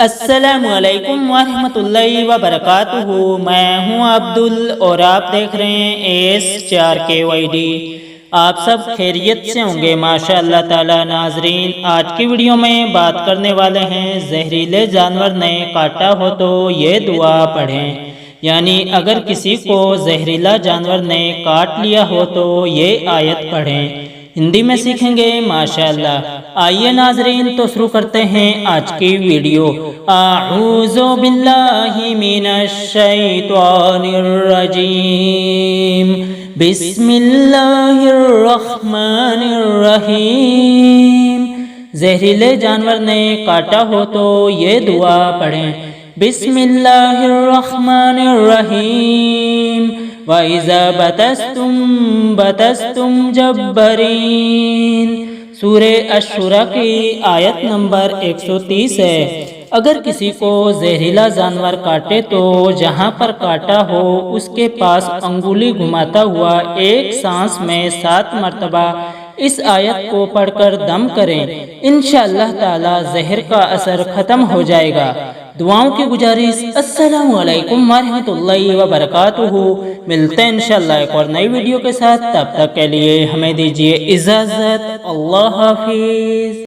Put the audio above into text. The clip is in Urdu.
السلام علیکم ورحمۃ اللہ وبرکاتہ۔ میں ہوں عبدل اور آپ دیکھ رہے ہیں A.S.4kyd۔ آپ سب خیریت سے ہوں گے ماشاء اللہ تعالی۔ ناظرین، آج کی ویڈیو میں بات کرنے والے ہیں زہریلے جانور نے کاٹا ہو تو یہ دعا پڑھیں، یعنی اگر کسی کو زہریلا جانور نے کاٹ لیا ہو تو یہ آیت پڑھیں۔ ہندی میں سیکھیں گے ماشاءاللہ۔ آئیے ناظرین تو شروع کرتے ہیں آج کی ویڈیو۔ اعوذ باللہ من الشیطان الرجیم، بسم اللہ الرحمن الرحیم۔ زہریلے جانور نے کاٹا ہو تو یہ دعا پڑھیں۔ بسم اللہ الرحمن الرحیم۔ وَإِذَا بَطَشْتُمْ جَبَّارِينَ۔ سورہ الشورى کی آیت نمبر 130 ہے۔ اگر کسی کو زہریلا جانور کاٹے تو جہاں پر کاٹا ہو اس کے پاس انگلی گھماتا ہوا ایک سانس میں 7 مرتبہ اس آیت کو پڑھ کر دم کریں، انشاءاللہ تعالی زہر کا اثر ختم ہو جائے گا۔ دعاؤں کی گزارش۔ السلام علیکم ورحمۃ اللہ وبرکاتہ۔ ملتے ہیں انشاءاللہ ایک اور نئی ویڈیو کے ساتھ، تب تک کے لیے ہمیں دیجیے اجازت۔ اللہ حافظ۔